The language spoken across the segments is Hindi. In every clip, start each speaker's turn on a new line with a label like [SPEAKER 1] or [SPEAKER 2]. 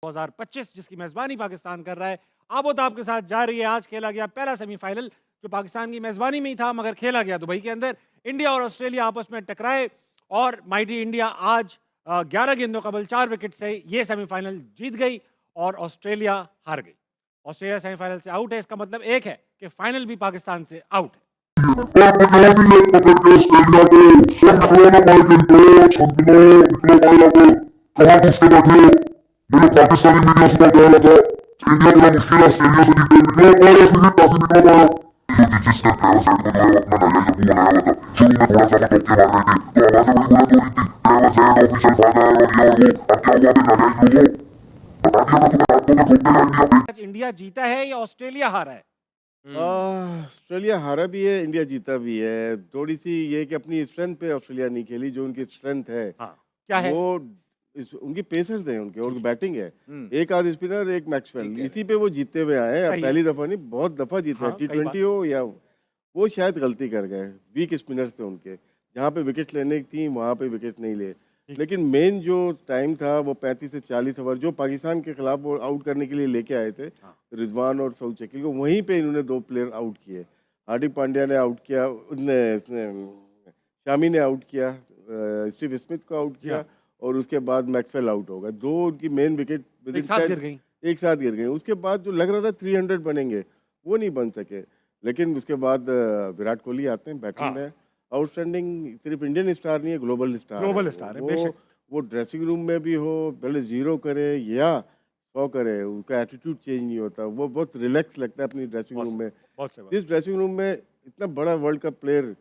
[SPEAKER 1] 2025 जिसकी मेजबानी पाकिस्तान कर रहा है। आबोताब के साथ जा रही है। आज खेला गया पहला सेमीफाइनल जो पाकिस्तान की मेजबानी में ही था मगर खेला गया दुबई के अंदर। इंडिया और ऑस्ट्रेलिया आपस में टकराए और माइटी इंडिया आज 11 गेंदों कबल 4 विकेट से ये सेमीफाइनल जीत गई और ऑस्ट्रेलिया हार गई। ऑस्ट्रेलिया सेमीफाइनल से आउट है, इसका मतलब एक है कि फाइनल भी पाकिस्तान से आउट है।
[SPEAKER 2] मैंने पाकिस्तानी मीडिया से बताया था इंडिया बड़ा मुश्किल है ऑस्ट्रेलिया से जीते निकला पाया से जीत काफी निकला पाया जो जिसने ट्रेवल साइड को जो है अपना नया जब बनाया हुआ था शुरू में थोड़ा सा टोके मार रहे थे तो आवाजें बड़ी बुलंद हो रही थी ट्रेवल साइड ऑफिशियल फायदा है और ये और वो अब क्या हुआ कि नया लोगों बता दिया था तुम्हें आपको मैं ठोकने लग गया
[SPEAKER 1] आज इंडिया जीता है या ऑस्ट्रेलिया हारा है?
[SPEAKER 3] ऑस्ट्रेलिया हारा भी है, इंडिया जीता भी है। थोड़ी सी ये कि अपनी स्ट्रेंथ पे ऑस्ट्रेलिया नहीं खेली, जो उनकी स्ट्रेंथ है
[SPEAKER 1] हाँ, क्या है?
[SPEAKER 3] वो उनकी पेसर्स हैं उनके और बैटिंग है। एक आध स्पिनर एक मैक्सवेल,
[SPEAKER 4] ठीक है।
[SPEAKER 3] इसी पे वो जीते हुए आए हैं।
[SPEAKER 1] सही है।
[SPEAKER 3] पहली दफा नहीं, बहुत दफा जीते हैं।
[SPEAKER 1] हाँ, कई
[SPEAKER 3] T20 हो या वो शायद गलती कर गए, वीक स्पिनर्स थे उनके, जहाँ पे विकेट लेने की थी वहाँ पे विकेट नहीं ले। लेकिन मेन जो टाइम था वो 35 से 40 ओवर जो पाकिस्तान के खिलाफ वो आउट करने के लिए लेके आए थे, रिजवान और सऊद शकील को, वहीं पे इन्होंने 2 प्लेयर आउट किए। हार्दिक पांड्या ने आउट किया, उसने शामी ने आउट किया, स्टीव स्मिथ को आउट किया और उसके बाद मैक्सवेल आउट हो गए। 2 उनकी मेन विकेट
[SPEAKER 1] एक साथ गिर गई।
[SPEAKER 3] एक साथ गिर गए। उसके बाद जो लग रहा था 300 बनेंगे वो नहीं बन सके। लेकिन उसके बाद विराट कोहली आते हैं बैटिंग में, आउटस्टैंडिंग, सिर्फ इंडियन स्टार नहीं है, ग्लोबल स्टार
[SPEAKER 1] ग्लोबल स्टार है, बेशक।
[SPEAKER 3] वो ड्रेसिंग रूम में भी हो, भले 0 करे या 100 करे, उनका एटीट्यूड चेंज नहीं होता। वो बहुत रिलैक्स लगता है अपनी ड्रेसिंग रूम में।
[SPEAKER 1] बहुत से बात।
[SPEAKER 3] जिस ड्रेसिंग रूम में इतना बड़ा वर्ल्ड कप प्लेयर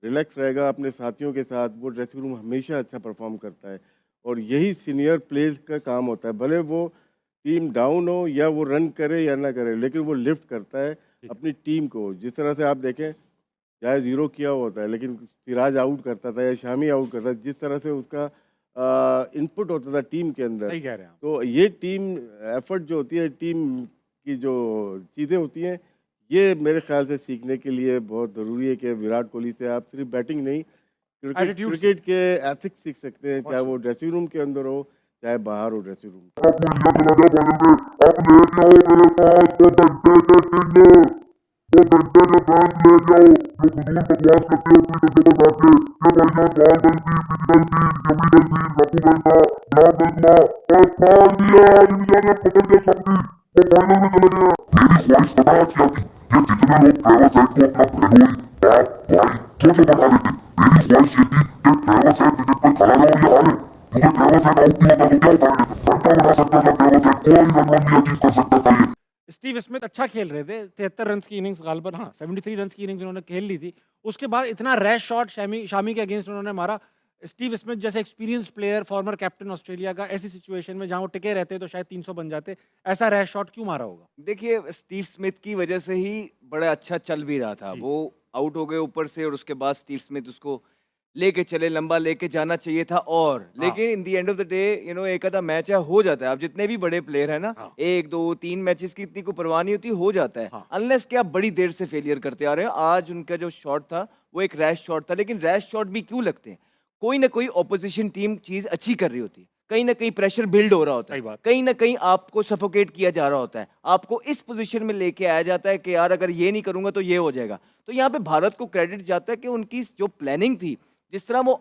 [SPEAKER 3] रिलैक्स रहेगा अपने साथियों के साथ, वो ड्रेसिंग रूम हमेशा अच्छा परफॉर्म करता है। और यही सीनियर प्लेयर्स का काम होता है, भले वो टीम डाउन हो या वो रन करे या ना करे, लेकिन वो लिफ्ट करता है अपनी टीम को। जिस तरह से आप देखें, चाहे 0 किया होता है लेकिन सिराज आउट करता था या शामी आउट करता था, जिस तरह से उसका इनपुट होता था टीम के अंदर,
[SPEAKER 1] सही कह रहे हैं आप।
[SPEAKER 3] तो ये टीम एफर्ट जो होती है, टीम की जो चीज़ें होती हैं, ये मेरे ख्याल से सीखने के लिए बहुत ज़रूरी है कि विराट कोहली से आप सिर्फ बैटिंग नहीं, क्रिकेट के एथिक्स सीख सकते हैं, चाहे वो ड्रेसिंग रूम के अंदर हो चाहे बाहर हो ड्रेसिंग रूम।
[SPEAKER 2] वो घंटे के फैंस ले जाओ जो फजूल बकवास करते हो अपनी जगह पर बैठ के। ये भाईजान बॉल गलती, पिच गलती, जमी गलती, रकू गलता, ब्लॉक गलता और फाड़ दिया। इंडिया ने पकड़ के समझी, वो फाइनल में चले गए। मेरी ख्वाहिश पता है क्या थी? ये जितने लोग ट्रेवल साइड को अपना बहनोई, बाप, भाई, छोटो बना लेते, मेरी ख्वाहिश ये थी कि ट्रेवल साइड विकेट पर खड़ा रहो या हारे, क्योंकि ट्रेवल साइड आउट नहीं होता तो क्या उतार लेता, घंटा बना सकता था ट्रेवल साइड, कोई रन नहीं अचीव कर सकता था ये।
[SPEAKER 1] स्टीव स्मिथ अच्छा खेल रहे थे, 73 रन की इनिंग्स गालबन, हाँ 73 रन की इनिंग्स उन्होंने खेल ली थी। उसके बाद इतना रैश शॉट शामी के अगेंस्ट उन्होंने मारा। स्टीव स्मिथ जैसे experience player, former captain Australia का, ऐसी सिचुएशन में जहां वो टिके रहते तो शायद 300 बन जाते। ऐसा रैश शॉट क्यों मारा होगा?
[SPEAKER 4] देखिए, स्टीव स्मिथ की वजह से ही बड़ा अच्छा चल भी रहा था। वो आउट हो गए ऊपर से और उसके बाद स्टीव स्मिथ उसको लेके चले, लंबा लेके जाना चाहिए था। और लेकिन in the end of the day एक आधा मैच है, हो जाता है। आप जितने भी बड़े प्लेयर है ना, 1 2 3 मैचेस की इतनी कोई परवाह नहीं होती, हो जाता है। अनलेस कि आप बड़ी देर से फेलियर करते आ रहे हो। आज उनका जो शॉट था वो एक रैश शॉट था, लेकिन रैश शॉट भी क्यों लगते हैं? कोई ना कोई ऑपोजिशन टीम चीज अच्छी कर रही होती है, कहीं ना कहीं प्रेशर बिल्ड हो रहा होता है, कहीं ना कहीं आपको सफोकेट किया जा रहा होता है, आपको इस पोजीशन में लेके आया जाता है कि यार अगर ये नहीं करूंगा तो ये हो जाएगा। तो यहाँ पे भारत को क्रेडिट जाता है कि उनकी जो प्लानिंग थी, जिस तरह वो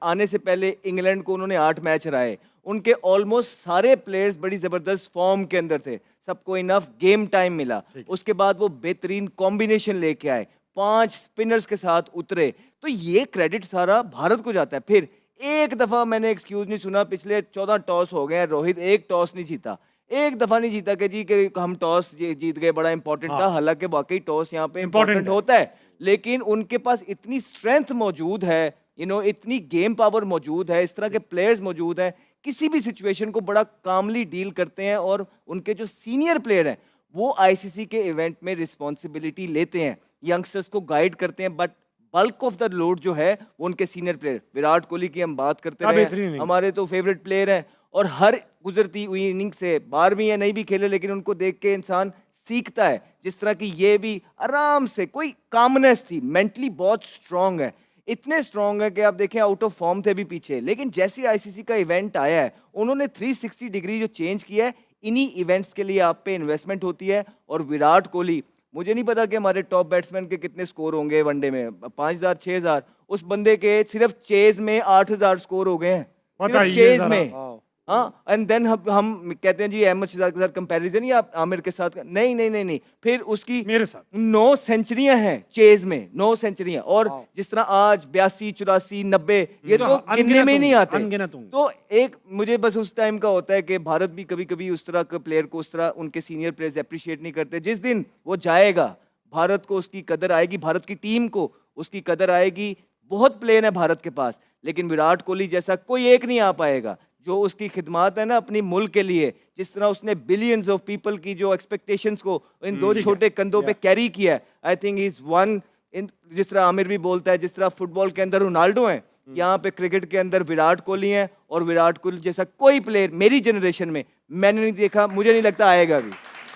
[SPEAKER 4] आने से पहले इंग्लैंड को उन्होंने 8 मैच हराए, उनके ऑलमोस्ट सारे प्लेयर्स बड़ी जबरदस्त फॉर्म के अंदर थे, सबको इनफ गेम टाइम मिला। उसके बाद वो बेहतरीन कॉम्बिनेशन लेके आए, 5 स्पिनर्स के साथ उतरे, तो ये क्रेडिट सारा भारत को जाता है। फिर एक दफा मैंने एक्सक्यूज नहीं सुना, पिछले 14 टॉस हो गए, रोहित एक टॉस नहीं जीता, एक दफा नहीं जीता कि जी कि हम टॉस जीत गए, बड़ा इंपॉर्टेंट था। हालांकि वाकई टॉस यहाँ पे इंपॉर्टेंट होता है, लेकिन उनके पास इतनी स्ट्रेंथ मौजूद है, इतनी गेम पावर मौजूद है, इस तरह के प्लेयर्स मौजूद हैं, किसी भी सिचुएशन को बड़ा कामली डील करते हैं। और उनके जो सीनियर प्लेयर हैं वो आईसीसी के इवेंट में रिस्पॉन्सिबिलिटी लेते हैं, यंगस्टर्स को गाइड करते हैं, but bulk of the load जो है वो उनके सीनियर प्लेयर। विराट कोहली की हम बात करते हैं, हमारे तो फेवरेट प्लेयर हैं, और हर गुजरती हुई इनिंग से 12वीं या नहीं भी खेले, लेकिन उनको देख के इंसान सीखता है। जिस तरह की ये भी आराम से, कोई कामनेस थी, मेंटली बहुत स्ट्रांग है। इतने स्ट्रांग है कि आप देखें आउट ऑफ फॉर्म थे भी पीछे, लेकिन जैसे आईसीसी का इवेंट आया है उन्होंने 360 डिग्री जो चेंज किया है, इन्हीं इवेंट्स के लिए आप पे इन्वेस्टमेंट होती है। और विराट कोहली, मुझे नहीं पता कि हमारे टॉप बैट्समैन के कितने स्कोर होंगे वनडे में, 5000 6000, उस बंदे के सिर्फ चेज में 8000 स्कोर हो गए हैं, सिर्फ चेज में। हाँ, एंड देन हम कहते हैं जी अहमद शहजाद के साथ कंपैरिजन या आमिर के साथ, नहीं नहीं नहीं नहीं, फिर उसकी
[SPEAKER 1] मेरे साथ
[SPEAKER 4] 9 सेंचुरियां हैं चेज में, 9 सेंचुरियां। और जिस तरह आज 82 84 90 ये तो गिनने में ही नहीं आते। तो एक मुझे बस उस टाइम का होता है कि भारत भी कभी कभी उस तरह के प्लेयर को, उस तरह उनके सीनियर प्लेयर्स अप्रिशिएट नहीं करते। जिस दिन वो जाएगा भारत को उसकी कदर आएगी, भारत की टीम को उसकी कदर आएगी। बहुत प्लेयर है भारत के पास, लेकिन विराट कोहली जैसा कोई एक नहीं आ पाएगा जो उसकी खिदमत है ना अपनी मुल्क के लिए, जिस तरह उसने बिलियंस ऑफ पीपल की जो एक्सपेक्टेशंस को इन दो छोटे कंधों पे कैरी किया है। I think he is one in, जिस तरह आमिर भी बोलता है, जिस तरह फुटबॉल के अंदर रोनाल्डो है, यहाँ पे क्रिकेट के अंदर विराट कोहली है। और विराट कोहली जैसा कोई प्लेयर मेरी जनरेशन में मैंने नहीं देखा, मुझे नहीं लगता आएगा भी,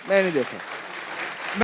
[SPEAKER 4] मैंने नहीं देखा।